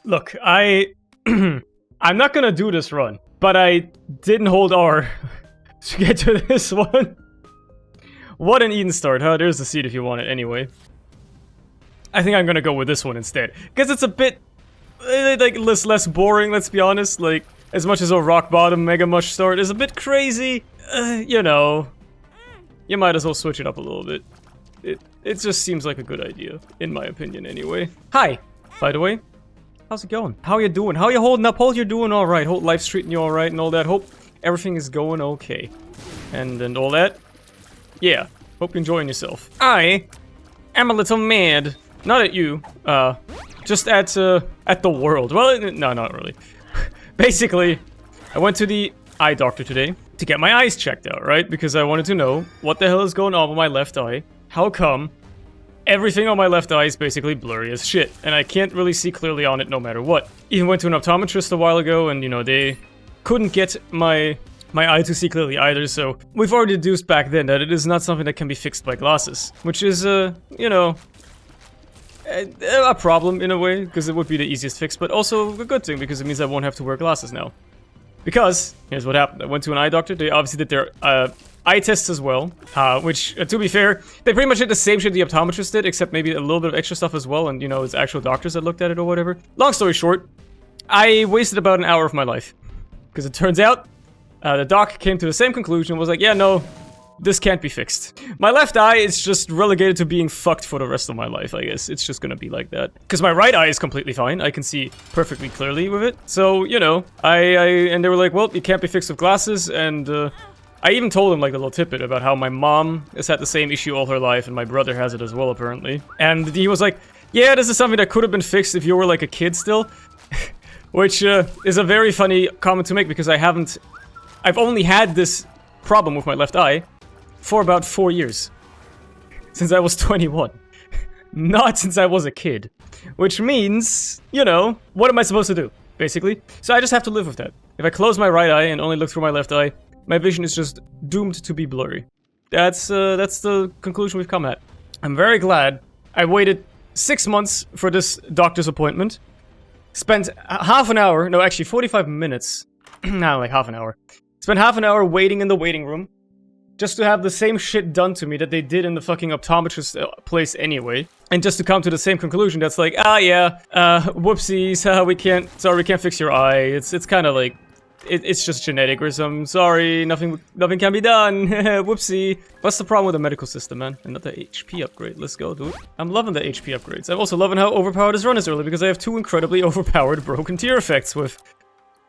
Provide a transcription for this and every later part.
Look, I'm not gonna do this run, but I didn't hold R to get to this one. What an Eden start, huh? There's the seed if you want it anyway. I think I'm gonna go with this one instead. Because it's a bit, like, less boring, let's be honest. Like, as much as a rock bottom Mega Mush start is a bit crazy, you know. You might as well switch it up a little bit. It just seems like a good idea, in my opinion anyway. Hi, by the way. How's it going? How you doing? How you holding up? Hope you're doing alright. Hope life's treating you alright and all that. Hope everything is going okay. And all that. Yeah, hope you're enjoying yourself. I am a little mad. Not at you, just at the world. Well, no, not really. Basically, I went to the eye doctor today to get my eyes checked out, right? Because I wanted to know what the hell is going on with my left eye. How come everything on my left eye is basically blurry as shit, and I can't really see clearly on it no matter what. Even went to an optometrist a while ago, and, you know, they couldn't get my eye to see clearly either, so we've already deduced back then that it is not something that can be fixed by glasses, which is, you know, a problem in a way, because it would be the easiest fix, but also a good thing, because it means I won't have to wear glasses now. Because, here's what happened. I went to an eye doctor. They obviously did their eye tests as well, which, to be fair, they pretty much did the same shit the optometrist did, except maybe a little bit of extra stuff as well, and, you know, it's actual doctors that looked at it or whatever. Long story short, I wasted about an hour of my life. Because it turns out, the doc came to the same conclusion, was like, yeah, no, this can't be fixed. My left eye is just relegated to being fucked for the rest of my life, I guess. It's just gonna be like that. Because my right eye is completely fine. I can see perfectly clearly with it. So, you know, and they were like, well, it can't be fixed with glasses, and, I even told him, like, a little tidbit about how my mom has had the same issue all her life, and my brother has it as well, apparently. And he was like, yeah, this is something that could have been fixed if you were, like, a kid still. Which, is a very funny comment to make, because I've only had this problem with my left eye for about 4 years. Since I was 21. Not since I was a kid. Which means, you know, what am I supposed to do, basically? So I just have to live with that. If I close my right eye and only look through my left eye, my vision is just doomed to be blurry. That's the conclusion we've come at. I'm very glad I waited 6 months for this doctor's appointment. Spent half an hour, no, actually 45 minutes. Nah, like half an hour. Spent half an hour waiting in the waiting room. Just to have the same shit done to me that they did in the fucking optometrist place anyway. And just to come to the same conclusion that's like, yeah, whoopsies, we can't fix your eye. It's kind of like, it's just genetic or some, sorry, nothing can be done, whoopsie. What's the problem with the medical system, man? Another HP upgrade, let's go, dude. I'm loving the HP upgrades. I'm also loving how overpowered this run is early, because I have 2 incredibly overpowered broken tier effects with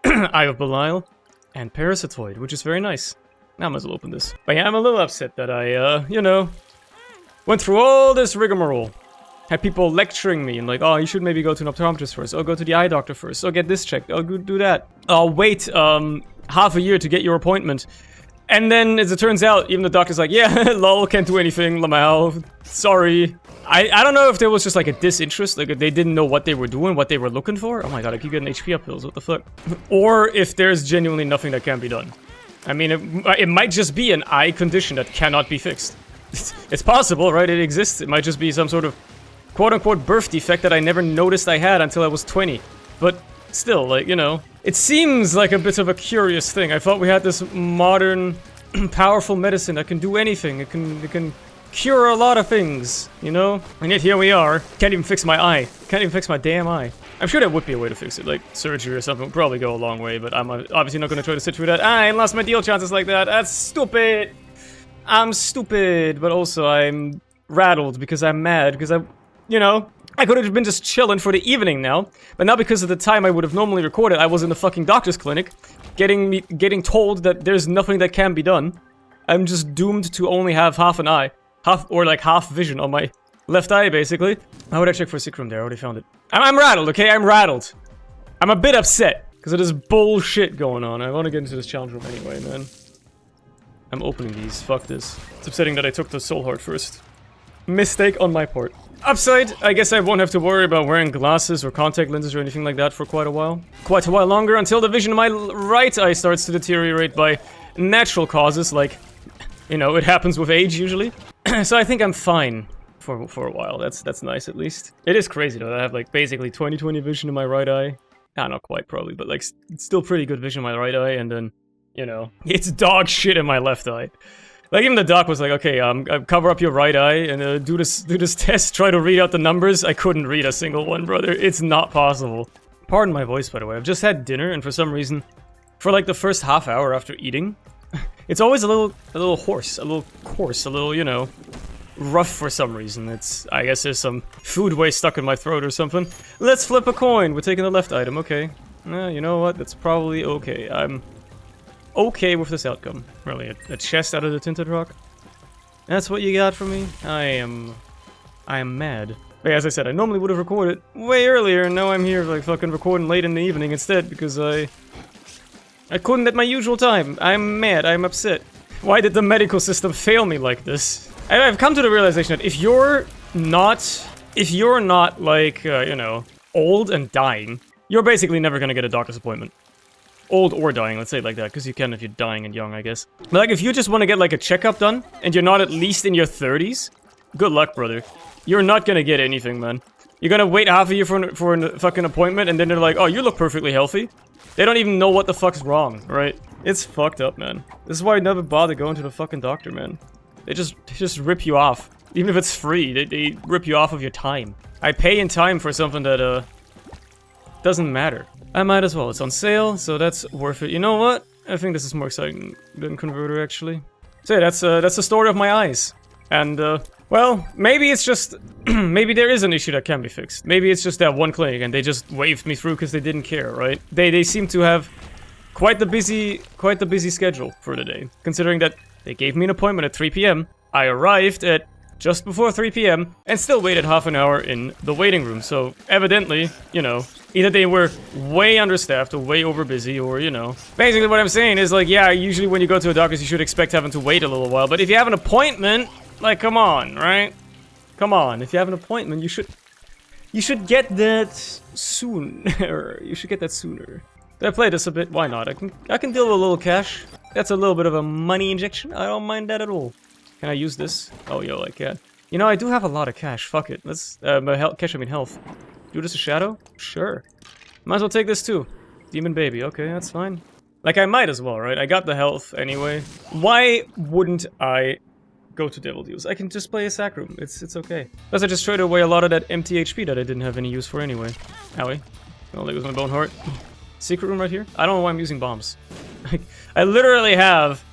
Eye of Belial and Parasitoid, which is very nice. Now I might as well open this. But yeah, I'm a little upset that I, you know, went through all this rigmarole. Had people lecturing me and like, oh, you should maybe go to an optometrist first. Oh, go to the eye doctor first. Oh, get this checked. Oh, go do that. Oh, wait, half a year to get your appointment. And then, as it turns out, even the doctor's like, yeah, lol, can't do anything, Lamau. Sorry. I don't know if there was just like a disinterest, like they didn't know what they were doing, what they were looking for. Oh my god, I keep getting HP up pills, what the fuck? Or if there's genuinely nothing that can be done. I mean, it might just be an eye condition that cannot be fixed. It's possible, right? It exists. It might just be some sort of quote-unquote birth defect that I never noticed I had until I was 20. But still, like, you know, it seems like a bit of a curious thing. I thought we had this modern, powerful medicine that can do anything. It can cure a lot of things, you know? And yet here we are. Can't even fix my eye. Can't even fix my damn eye. I'm sure there would be a way to fix it, like surgery or something would probably go a long way, but I'm obviously not going to try to sit through that. I lost my deal chances like that. That's stupid. I'm stupid, but also I'm rattled because I'm mad, because you know, I could have been just chilling for the evening now, but now because of the time I would have normally recorded, I was in the fucking doctor's clinic, getting told that there's nothing that can be done. I'm just doomed to only have half an eye, half vision on my left eye, basically. How would I check for a sick room there? I already found it. I'm rattled, okay? I'm rattled. I'm a bit upset because of this bullshit going on. I want to get into this challenge room anyway, man. I'm opening these. Fuck this. It's upsetting that I took the soul heart first. Mistake on my part. Upside, I guess I won't have to worry about wearing glasses or contact lenses or anything like that for quite a while. Quite a while longer, until the vision of my right eye starts to deteriorate by natural causes, like, you know, it happens with age usually. So I think I'm fine for a while. That's nice at least. It is crazy though. I have like basically 20/20 vision in my right eye. Ah, not quite probably, but like still pretty good vision in my right eye, and then, you know, it's dog shit in my left eye. Like even the doc was like, okay, cover up your right eye and do this test, try to read out the numbers. I couldn't read a single one, brother. It's not possible. Pardon my voice, by the way. I've just had dinner, and for some reason, for like the first half hour after eating, it's always a little hoarse, a little coarse, a little, you know, rough for some reason. I guess there's some food waste stuck in my throat or something. Let's flip a coin. We're taking the left item. Okay. You know what? That's probably okay. I'm okay with this outcome. Really, a chest out of the tinted rock. That's what you got from me? I am mad. But as I said, I normally would have recorded way earlier, and now I'm here like fucking recording late in the evening instead because I couldn't at my usual time. I'm mad. I'm upset. Why did the medical system fail me like this? I've come to the realization that if you're not like, you know, old and dying, you're basically never gonna get a doctor's appointment. Old or dying, let's say it like that, because you can if you're dying and young, I guess. But like, if you just want to get like a checkup done, and you're not at least in your 30s, good luck, brother. You're not gonna get anything, man. You're gonna wait half a year for a fucking appointment, and then they're like, oh, you look perfectly healthy. They don't even know what the fuck's wrong, right? It's fucked up, man. This is why I never bother going to the fucking doctor, man. They just rip you off. Even if it's free, they rip you off of your time. I pay in time for something that, doesn't matter. I might as well. It's on sale, so that's worth it. You know what? I think this is more exciting than Converter, actually. So yeah, that's the story of my eyes. And, well, maybe it's just... maybe there is an issue that can be fixed. Maybe it's just that one clinic, and they just waved me through because they didn't care, right? They seem to have quite the busy schedule for the day. Considering that they gave me an appointment at 3 p.m. I arrived at just before 3 p.m. and still waited half an hour in the waiting room. So, evidently, you know, either they were way understaffed or way overbusy, or, you know. Basically what I'm saying is, like, yeah, usually when you go to a doctor's, you should expect having to wait a little while. But if you have an appointment, like, come on, right? Come on, if you have an appointment, you should get that sooner. You should get that sooner. Did I play this a bit? Why not? I can deal with a little cash. That's a little bit of a money injection. I don't mind that at all. Can I use this? Oh, yo, I can. You know, I do have a lot of cash. Fuck it. Let's, cash, I mean health. Judas Shadow? Sure. Might as well take this too. Demon Baby. Okay, that's fine. Like, I might as well, right? I got the health anyway. Why wouldn't I go to Devil Deals? I can just play a sack room. It's okay. Plus, I just traded away a lot of that empty HP that I didn't have any use for anyway. Owie. Oh, there goes my bone heart. Secret room right here? I don't know why I'm using bombs. I literally have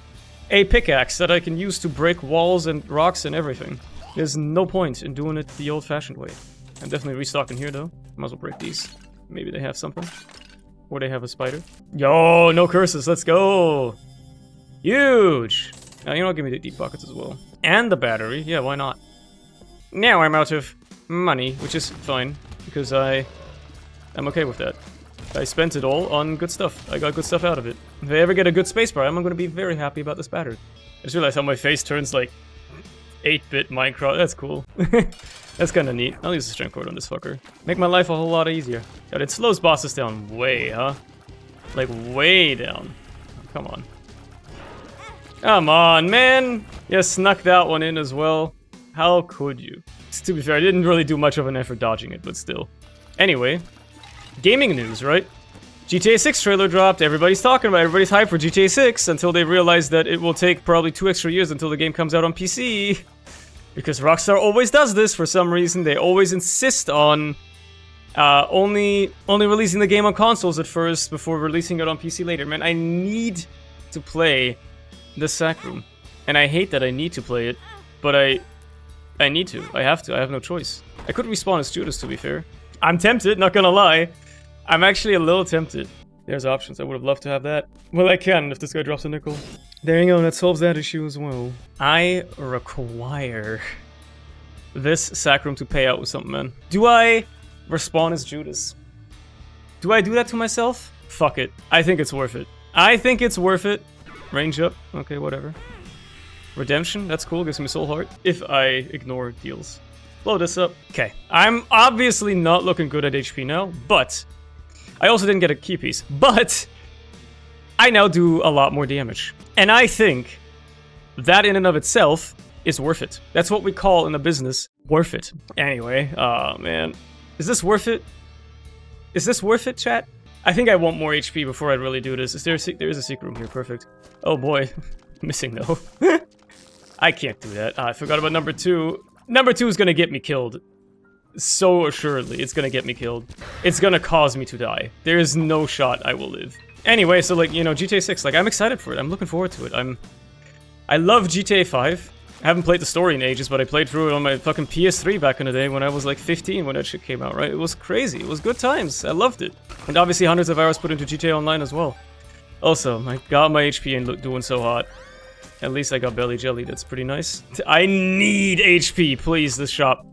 a pickaxe that I can use to break walls and rocks and everything. There's no point in doing it the old-fashioned way. I'm definitely restocking here, though. Might as well break these. Maybe they have something. Or they have a spider. Yo, no curses. Let's go. Huge. Now, you know, give me the deep pockets as well. And the battery. Yeah, why not? Now I'm out of money, which is fine. Because I'm okay with that. I spent it all on good stuff. I got good stuff out of it. If I ever get a good spacebar, I'm gonna be very happy about this battery. I just realized how my face turns like 8-bit Minecraft. That's cool. That's kinda neat. I'll use the strength cord on this fucker. Make my life a whole lot easier. God, it slows bosses down way, huh? Like, way down. Come on. Come on, man! You snuck that one in as well. How could you? To be fair, I didn't really do much of an effort dodging it, but still. Anyway. Gaming news, right? GTA 6 trailer dropped, everybody's talking about it, everybody's hyped for GTA 6 until they realize that it will take probably 2 extra years until the game comes out on PC. Because Rockstar always does this for some reason. They always insist on only releasing the game on consoles at first before releasing it on PC later. Man, I need to play the sack room. And I hate that I need to play it, but I need to. I have to. I have no choice. I could respawn as Judas, to be fair. I'm tempted, not gonna lie. I'm actually a little tempted. There's options. I would have loved to have that. Well, I can if this guy drops a nickel. There you go. That solves that issue as well. I require this sack room to pay out with something, man. Do I respawn as Judas? Do I do that to myself? Fuck it. I think it's worth it. I think it's worth it. Range up. Okay, whatever. Redemption. That's cool. Gives me soul heart. If I ignore deals. Blow this up. Okay. I'm obviously not looking good at HP now, but I also didn't get a key piece. But I now do a lot more damage. And I think that in and of itself is worth it. That's what we call in the business worth it. Anyway, oh man. Is this worth it? Is this worth it, chat? I think I want more HP before I really do this. There is a secret room here, perfect. Oh boy, missing though. I can't do that. I forgot about number 2. Number 2 is gonna get me killed. So assuredly, it's gonna get me killed. It's gonna cause me to die. There is no shot I will live. Anyway, so like, you know, GTA 6, like I'm excited for it. I'm looking forward to it. I love GTA 5. I haven't played the story in ages, but I played through it on my fucking PS3 back in the day when I was like 15 when that shit came out, right? It was crazy. It was good times. I loved it. And obviously hundreds of hours put into GTA Online as well. Also, I got my HP and doing so hot. At least I got belly jelly. That's pretty nice. I need HP, please, this shop.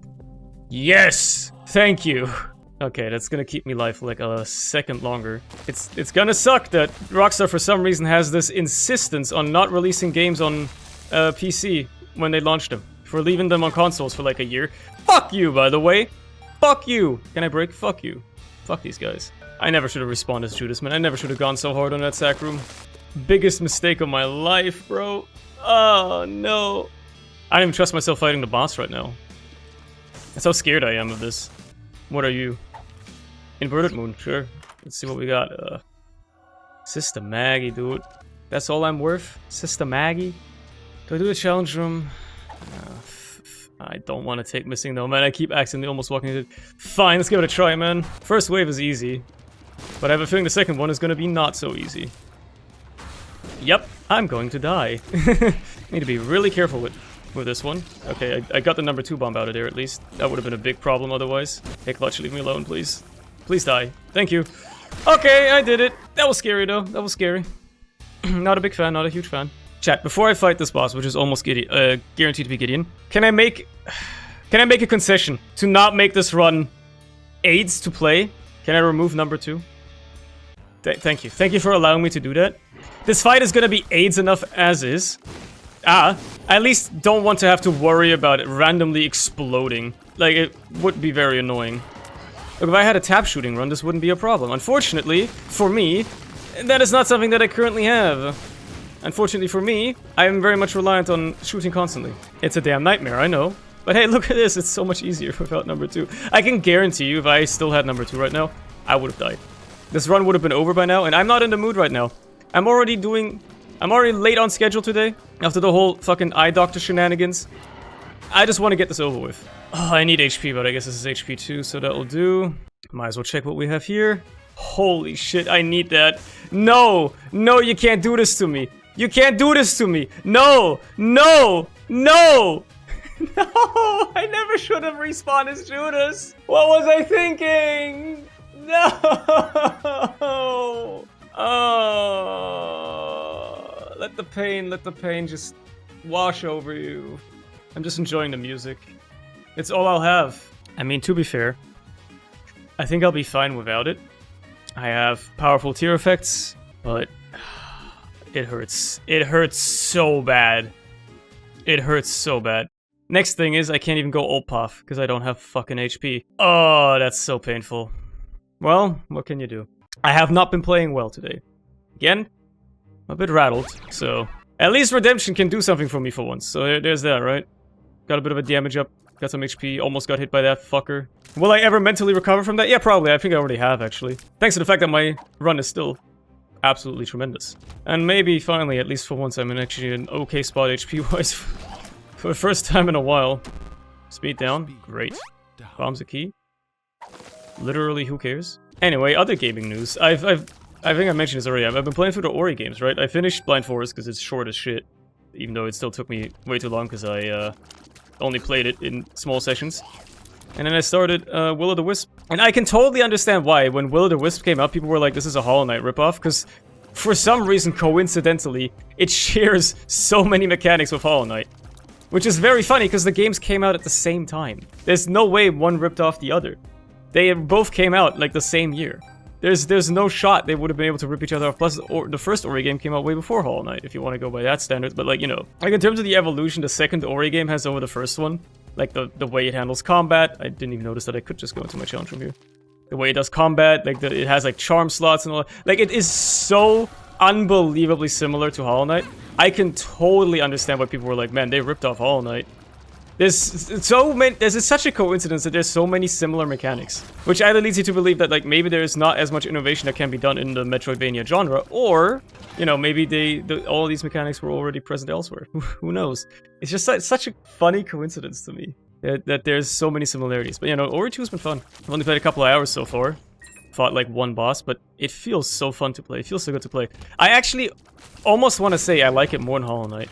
Yes! Thank you. Okay, that's gonna keep me alive for like a second longer. It's gonna suck that Rockstar for some reason has this insistence on not releasing games on PC when they launched them. For leaving them on consoles for like a year. Fuck you, by the way! Fuck you! Can I break? Fuck you. Fuck these guys. I never should have respawned as Judas, man. I never should have gone so hard on that sack room. Biggest mistake of my life, bro. Oh, no. I don't even trust myself fighting the boss right now. That's how scared I am of this. What are you? Inverted moon, sure. Let's see what we got. Sister Maggie, dude. That's all I'm worth? Sister Maggie? Do I do the challenge room? I don't want to take missing though, man. I keep accidentally almost walking into it. Fine, let's give it a try, man. First wave is easy. But I have a feeling the second one is going to be not so easy. Yep, I'm going to die. Need to be really careful with this one. Okay, I got the number 2 bomb out of there at least. That would have been a big problem otherwise. Hey, Clutch, leave me alone, please. Please die. Thank you. Okay, I did it. That was scary, though. That was scary. Not a big fan, not a huge fan. Chat, before I fight this boss, which is almost guaranteed to be Gideon, can I make a concession to not make this run AIDS to play? Can I remove number 2? Thank you. Thank you for allowing me to do that. This fight is gonna be AIDS enough as is. I at least don't want to have to worry about it randomly exploding. Like, it would be very annoying. Look, if I had a tap shooting run, this wouldn't be a problem. Unfortunately, for me, that is not something that I currently have. Unfortunately for me, I am very much reliant on shooting constantly. It's a damn nightmare, I know. But hey, look at this, it's so much easier without number 2. I can guarantee you, if I still had number 2 right now, I would have died. This run would have been over by now, and I'm not in the mood right now. I'm already late on schedule today, after the whole fucking eye doctor shenanigans. I just want to get this over with. Oh, I need HP, but I guess this is HP 2, so that'll do. Might as well check what we have here. Holy shit, I need that. No! No, you can't do this to me. You can't do this to me. No! No! No! No! I never should have respawned as Judas. What was I thinking? No! Oh! Let the pain just wash over you. I'm just enjoying the music. It's all I'll have. I mean, to be fair, I think I'll be fine without it. I have powerful tear effects, but it hurts. It hurts so bad. It hurts so bad. Next thing is I can't even go ult path because I don't have fucking HP. Oh, that's so painful. Well, what can you do? I have not been playing well today. Again, I'm a bit rattled, so... At least Redemption can do something for me for once, so there's that, right? Got a bit of a damage up, got some HP, almost got hit by that fucker. Will I ever mentally recover from that? Yeah, probably. I think I already have, actually. Thanks to the fact that my run is still absolutely tremendous. And maybe, finally, at least for once, I'm in actually an okay spot HP-wise for the first time in a while. Speed down. Great. Bomb's a key. Literally, who cares? Anyway, other gaming news. I think I mentioned this already. I've been playing through the Ori games, right? I finished Blind Forest because it's short as shit. Even though it still took me way too long because I only played it in small sessions. And then I started Will-O-the-Wisp. And I can totally understand why. When Will-O-the-Wisp came out, people were like, this is a Hollow Knight ripoff. Because for some reason, coincidentally, it shares so many mechanics with Hollow Knight. Which is very funny because the games came out at the same time. There's no way one ripped off the other. They both came out like the same year. There's no shot they would have been able to rip each other off. Plus, the first Ori game came out way before Hollow Knight, if you want to go by that standard. But like, you know, like in terms of the evolution the second Ori game has over the first one, like the way it handles combat, I didn't even notice that I could just go into my challenge room here. The way it does combat, like it has like charm slots and all. Like it is so unbelievably similar to Hollow Knight. I can totally understand why people were like, man, they ripped off Hollow Knight. There's such a coincidence that there's so many similar mechanics, which either leads you to believe that like maybe there's not as much innovation that can be done in the Metroidvania genre, or you know, maybe all these mechanics were already present elsewhere. Who knows? It's just such a funny coincidence to me that there's so many similarities. But you know, Ori 2 has been fun. I've only played a couple of hours so far. Fought like one boss, but it feels so fun to play. It feels so good to play. I actually almost want to say I like it more than Hollow Knight.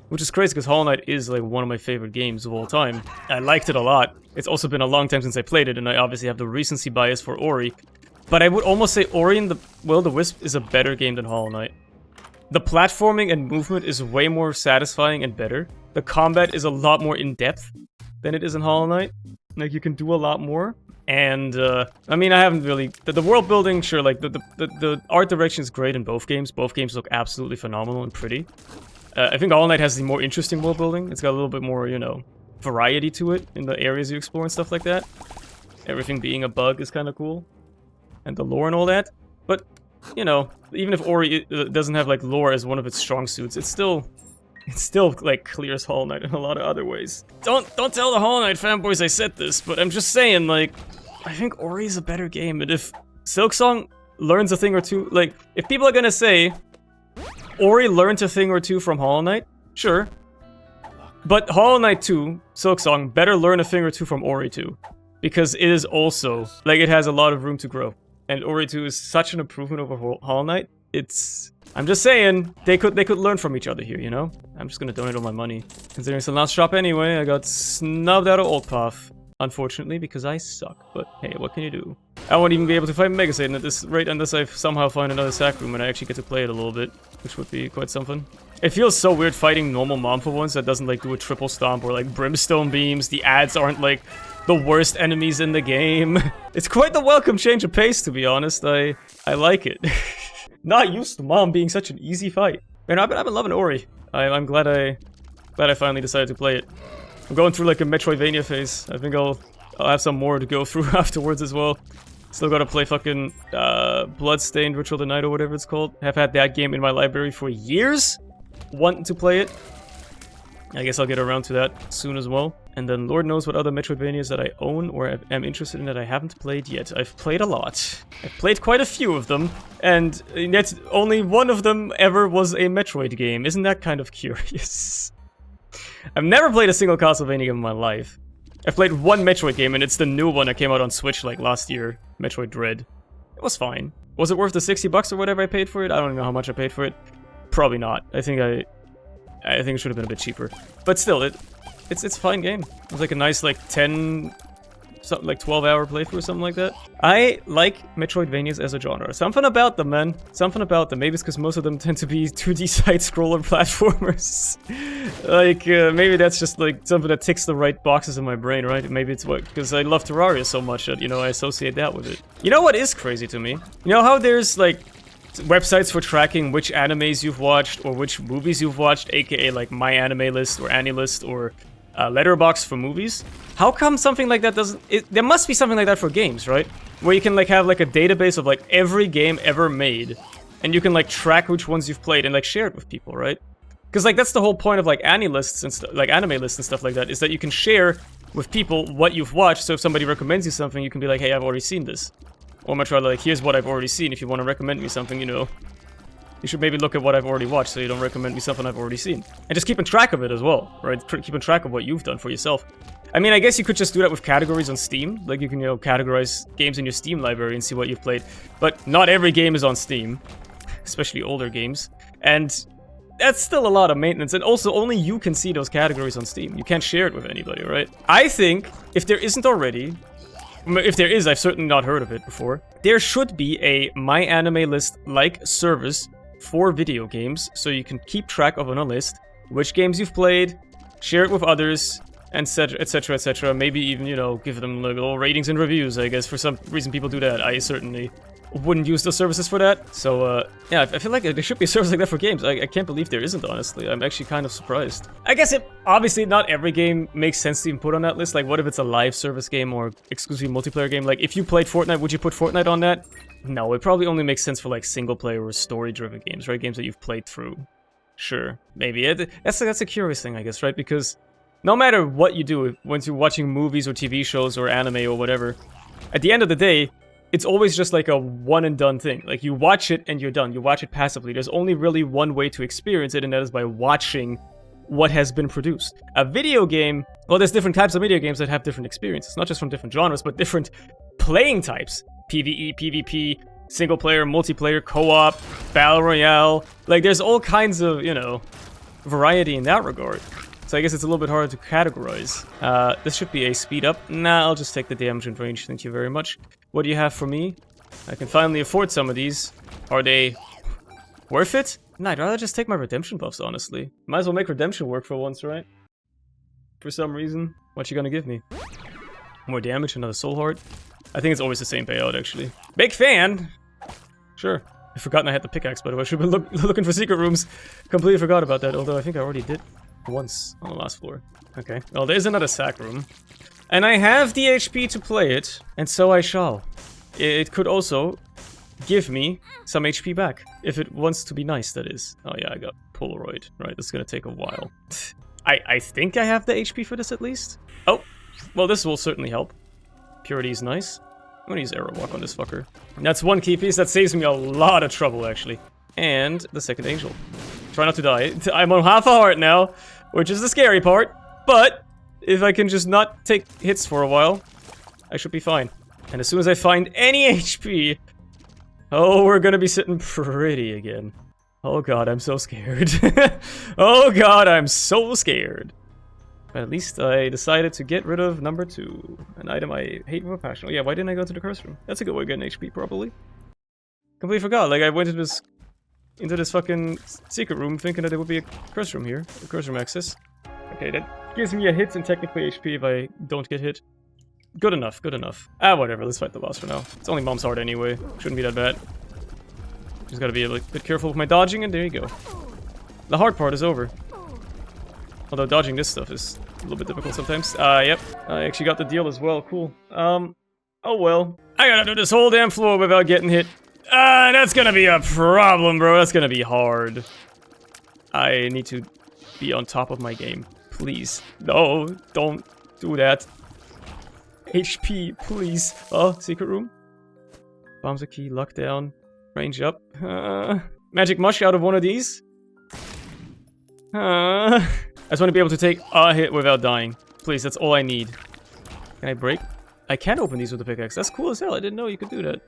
Which is crazy, because Hollow Knight is, like, one of my favorite games of all time. I liked it a lot. It's also been a long time since I played it, and I obviously have the recency bias for Ori. But I would almost say Ori and the Will of the Wisp is a better game than Hollow Knight. The platforming and movement is way more satisfying and better. The combat is a lot more in-depth than it is in Hollow Knight. Like, you can do a lot more. And, I mean, I haven't really... The world building, sure, like, the art direction is great in both games. Both games look absolutely phenomenal and pretty. I think Hollow Knight has the more interesting world building. It's got a little bit more, you know, variety to it in the areas you explore and stuff like that. Everything being a bug is kind of cool. And the lore and all that. But, you know, even if Ori doesn't have, like, lore as one of its strong suits, it's still, like, clears Hollow Knight in a lot of other ways. Don't tell the Hollow Knight fanboys I said this, but I'm just saying, like, I think Ori's a better game. And if Silksong learns a thing or two, like, if people are gonna say... Ori learned a thing or two from Hollow Knight, sure. But Hollow Knight 2, Silksong, better learn a thing or two from Ori 2. Because it is also, like, it has a lot of room to grow. And Ori 2 is such an improvement over Hollow Knight. It's... I'm just saying, they could learn from each other here, you know? I'm just gonna donate all my money. Considering it's the last shop anyway, I got snubbed out of Old Path. Unfortunately, because I suck. But hey, what can you do? I won't even be able to find Mega Satan at this rate unless I somehow find another sack room and I actually get to play it a little bit, which would be quite something. It feels so weird fighting normal Momfa ones that doesn't like do a triple stomp or like Brimstone beams. The ads aren't like the worst enemies in the game. It's quite the welcome change of pace, to be honest. I like it. Not used to Mom being such an easy fight. Man, I've been loving Ori. I'm glad I finally decided to play it. I'm going through like a Metroidvania phase. I think I'll have some more to go through afterwards as well. Still gotta play fucking Bloodstained Ritual of the Night or whatever it's called. Have had that game in my library for years, wanting to play it. I guess I'll get around to that soon as well. And then Lord knows what other Metroidvanias that I own or am interested in that I haven't played yet. I've played a lot. I've played quite a few of them, and yet only one of them ever was a Metroid game. Isn't that kind of curious? I've never played a single Castlevania game in my life. I've played one Metroid game, and it's the new one that came out on Switch like last year, Metroid Dread. It was fine. Was it worth the 60 bucks or whatever I paid for it? I don't even know how much I paid for it. Probably not. I think it should have been a bit cheaper. But still, it's a fine game. It was like a nice like 12-hour playthrough or something like that. I like Metroidvanias as a genre. Something about them, man. Something about them. Maybe it's because most of them tend to be 2D side-scroller platformers. Like, maybe that's just like something that ticks the right boxes in my brain, right? Maybe it's because I love Terraria so much that, you know, I associate that with it. You know what is crazy to me? You know how there's like websites for tracking which animes you've watched or which movies you've watched, aka like My Anime List or AniList or Letterboxd for movies? How come something like that doesn't... there must be something like that for games, right? Where you can like have like a database of like every game ever made, and you can like track which ones you've played and like share it with people, right? Because like that's the whole point of like AniLists and like anime lists and stuff like that, is that you can share with people what you've watched. So if somebody recommends you something, you can be like, hey, I've already seen this. Or I'm gonna try to like, here's what I've already seen. If you want to recommend me something, you know, you should maybe look at what I've already watched so you don't recommend me something I've already seen. And just keeping track of it as well, right? Keeping track of what you've done for yourself. I mean, I guess you could just do that with categories on Steam. Like, you can, you know, categorize games in your Steam library and see what you've played. But not every game is on Steam. Especially older games. And that's still a lot of maintenance. And also, only you can see those categories on Steam. You can't share it with anybody, right? I think, if there isn't already... If there is, I've certainly not heard of it before. There should be a My Anime List-like service for video games, so you can keep track of on a list which games you've played, share it with others, etc, etc, etc. Maybe even, you know, give them like little ratings and reviews. I guess for some reason people do that. I certainly wouldn't use those services for that. So, yeah, I feel like there should be a service like that for games. I can't believe there isn't, honestly. I'm actually kind of surprised. I guess obviously not every game makes sense to even put on that list. Like, what if it's a live service game or exclusive multiplayer game? Like, if you played Fortnite, would you put Fortnite on that? No, it probably only makes sense for like single player or story-driven games, right? Games that you've played through. Sure, maybe. That's a curious thing, I guess, right? Because no matter what you do, once you're watching movies or TV shows or anime or whatever, at the end of the day, it's always just like a one and done thing. Like, you watch it and you're done. You watch it passively. There's only really one way to experience it, and that is by watching what has been produced. A video game, well, there's different types of video games that have different experiences, not just from different genres, but different playing types. PvE, PvP, single player, multiplayer, co-op, battle royale. Like, there's all kinds of, you know, variety in that regard. So I guess it's a little bit harder to categorize. This should be a speed up. Nah, I'll just take the damage and range, thank you very much. What do you have for me? I can finally afford some of these. Are they worth it? Nah, I'd rather just take my redemption buffs, honestly. Might as well make redemption work for once, right? For some reason. What you gonna give me? More damage, another soul heart? I think it's always the same payout, actually. Big fan! Sure. I've forgotten I had the pickaxe, by the way. I should have been looking for secret rooms. Completely forgot about that, although I think I already did once on the last floor. Okay. Well, there's another sack room. And I have the HP to play it, and so I shall. It could also give me some HP back. If it wants to be nice, that is. Oh yeah, I got Polaroid. Right, this is gonna take a while. I think I have the HP for this at least. Oh, well, this will certainly help. Purity is nice. I'm gonna use Arrow Walk on this fucker. And that's one key piece that saves me a lot of trouble, actually. And the second angel. Try not to die. I'm on half a heart now, which is the scary part. But if I can just not take hits for a while, I should be fine. And as soon as I find any HP, oh, we're gonna be sitting pretty again. Oh god, I'm so scared. Oh god, I'm so scared. But at least I decided to get rid of number 2. An item I hate with a passion. Oh yeah, why didn't I go to the curse room? That's a good way of getting HP, probably. Completely forgot. Like, I went into this fucking secret room thinking that there would be a curse room here. A curse room access. Okay, that gives me a hit and technically HP if I don't get hit. Good enough, good enough. Ah, whatever, let's fight the boss for now. It's only Mom's Heart anyway. Shouldn't be that bad. Just gotta be a bit careful with my dodging, and there you go. The hard part is over. Although dodging this stuff is a little bit difficult sometimes. Yep. I actually got the deal as well. Cool. Oh well. I gotta do this whole damn floor without getting hit. That's gonna be a problem, bro. That's gonna be hard. I need to be on top of my game. Please. No, don't do that. HP, please. Oh, secret room. Bombs a key, lock down. Range up. Magic mush out of one of these. I just want to be able to take a hit without dying. Please, that's all I need. Can I break? I can open these with the pickaxe. That's cool as hell. I didn't know you could do that.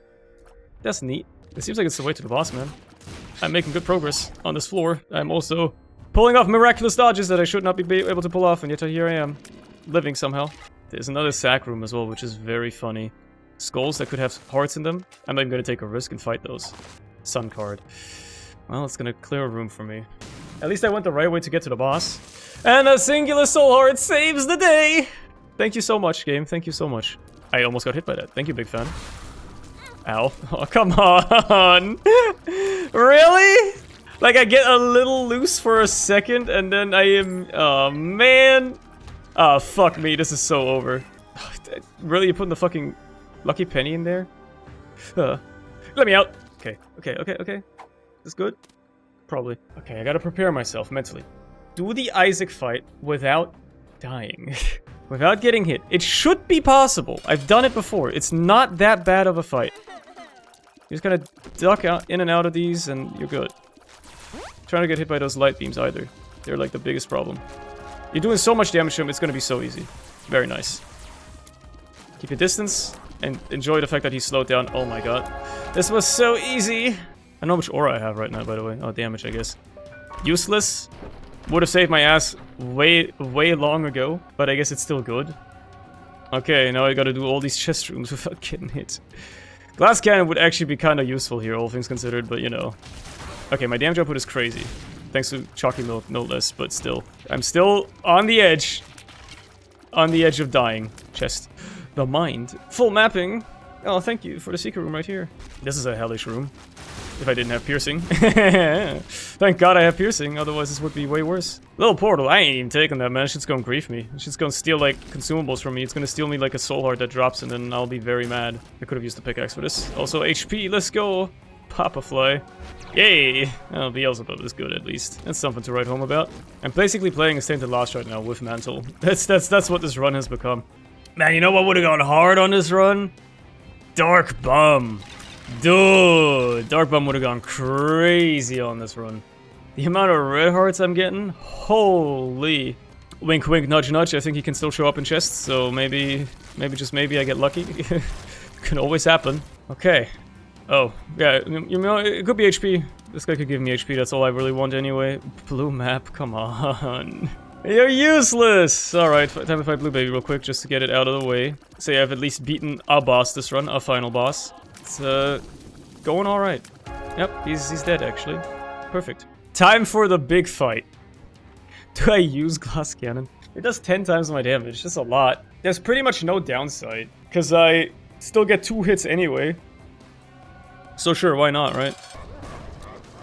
That's neat. It seems like it's the way to the boss, man. I'm making good progress on this floor. I'm also pulling off miraculous dodges that I should not be able to pull off, and yet here I am. Living somehow. There's another sack room as well, which is very funny. Skulls that could have hearts in them. I'm not even going to take a risk and fight those. Sun card. Well, it's going to clear a room for me. At least I went the right way to get to the boss. And a singular soul heart saves the day! Thank you so much, game. Thank you so much. I almost got hit by that. Thank you, big fan. Ow. Oh, come on! Really? Like, I get a little loose for a second, and then I am... Oh, man! Oh, fuck me. This is so over. Really? You're putting the fucking lucky penny in there? Let me out! Okay. Is this good? Probably. Okay, I gotta prepare myself mentally. Do the Isaac fight without dying. Without getting hit. It should be possible. I've done it before. It's not that bad of a fight. You just gotta duck out, in and out of these, and you're good. Trying to get hit by those light beams either. They're like the biggest problem. You're doing so much damage to him, it's gonna be so easy. Very nice. Keep your distance, and enjoy the fact that he's slowed down. Oh my god. This was so easy! I don't know how much aura I have right now, by the way. Oh, damage, I guess. Useless. Would have saved my ass way long ago, but I guess it's still good. Okay, now I gotta do all these chest rooms without getting hit. Glass cannon would actually be kind of useful here, all things considered, but you know. Okay, my damage output is crazy. Thanks to Chalky Milk, no less, but still. I'm still on the edge. On the edge of dying. Chest. The mind. Full mapping. Oh, thank you for the secret room right here. This is a hellish room. If I didn't have piercing. Thank god I have piercing, otherwise this would be way worse. Little portal, I ain't even taking that, man. Shit's gonna grief me. Shit's gonna steal, like, consumables from me. It's gonna steal me, like, a soul heart that drops, and then I'll be very mad. I could have used the pickaxe for this. Also, HP, let's go. Pop a fly. Yay! Oh, Beelzebub is good at least. That's something to write home about. I'm basically playing a Tainted Lost right now with Mantle. That's what this run has become. Man, you know what would have gone hard on this run? Dark Bum. Dude, Dark Bum would have gone crazy on this run. The amount of red hearts I'm getting? Holy. Wink wink nudge nudge, I think he can still show up in chests, so maybe just maybe I get lucky. Can always happen. Okay. Oh, yeah, you know, it could be HP. This guy could give me HP, that's all I really want anyway. Blue map, come on. You're useless! Alright, time to fight Blue Baby real quick, just to get it out of the way. Say I've at least beaten a boss this run, a final boss. It's, going alright. Yep, he's dead, actually. Perfect. Time for the big fight. Do I use Glass Cannon? It does 10 times my damage, that's a lot. There's pretty much no downside, because I still get 2 hits anyway. So sure, why not, right?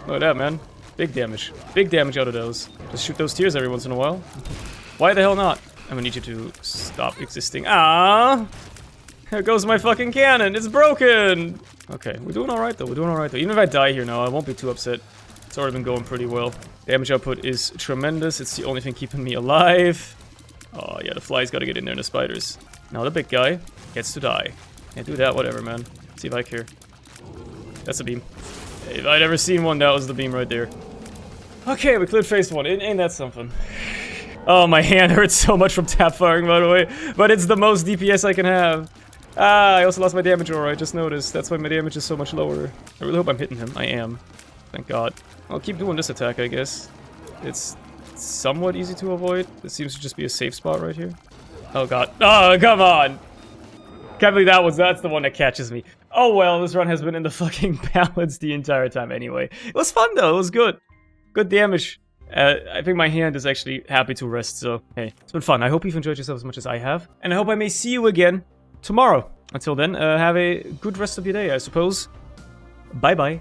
Look at that, man. Big damage. Big damage out of those. Just shoot those tears every once in a while. Why the hell not? I'm gonna need you to stop existing. Ah! There goes my fucking cannon. It's broken! Okay, we're doing alright though. We're doing alright though. Even if I die here now, I won't be too upset. It's already been going pretty well. Damage output is tremendous. It's the only thing keeping me alive. Oh yeah, the fly's gotta get in there and the spiders. Now the big guy gets to die. Yeah, do that, whatever, man. See if I care. That's a beam. If I'd ever seen one, that was the beam right there. Okay, we cleared phase 1. Ain't that something? Oh, my hand hurts so much from tap firing, by the way. But it's the most DPS I can have. Ah, I also lost my damage aura, I just noticed. That's why my damage is so much lower. I really hope I'm hitting him. I am. Thank God. I'll keep doing this attack, I guess. It's somewhat easy to avoid. It seems to just be a safe spot right here. Oh, God. Oh, come on! Can't believe that's the one that catches me. Oh well, this run has been in the fucking balance the entire time anyway. It was fun though, it was good. Good damage. I think my hand is actually happy to rest, so hey, it's been fun. I hope you've enjoyed yourself as much as I have. And I hope I may see you again tomorrow. Until then, have a good rest of your day, I suppose. Bye-bye.